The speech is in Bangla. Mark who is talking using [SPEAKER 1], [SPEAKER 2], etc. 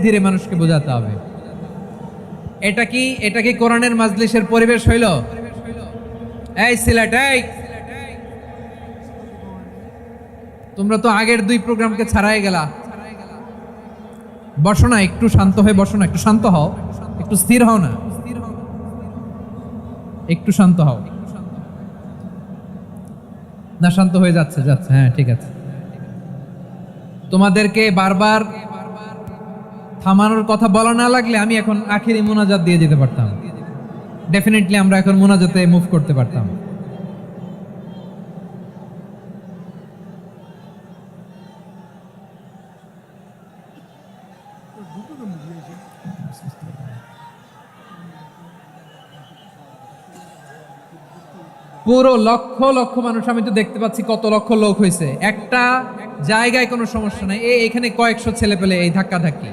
[SPEAKER 1] ধীরে মানুষকে বোঝাতে হবে। এটা কি কোরআনের মাজলিসের পরিবেশ হইল? এই সিলেট, এই তোমরা তো আগের 2 প্রোগ্রামকে ছাড়াই গেলা। বসো না, একটু শান্ত হয়ে বসো না, একটু শান্ত হও, একটু স্থির হও না, একটু শান্ত হও না। শান্ত হয়ে যাচ্ছে, হ্যাঁ ঠিক আছে। তোমাদেরকে বারবার থামানোর কথা বলা না লাগলে আমি এখন আখেরি মোনাজাত দিয়ে যেতে পারতাম। ডেফিনেটলি আমরা এখন মোনাজাতে মুভ করতে পারতাম। পুরো লক্ষ লক্ষ মানুষ, আমি তো দেখতে পাচ্ছি কত লক্ষ লোক হয়েছে। একটা জায়গায় কোনো সমস্যা নাই, এখানে কয়েকশো ছেলে পেলে এই ধাক্কা ধাক্কি।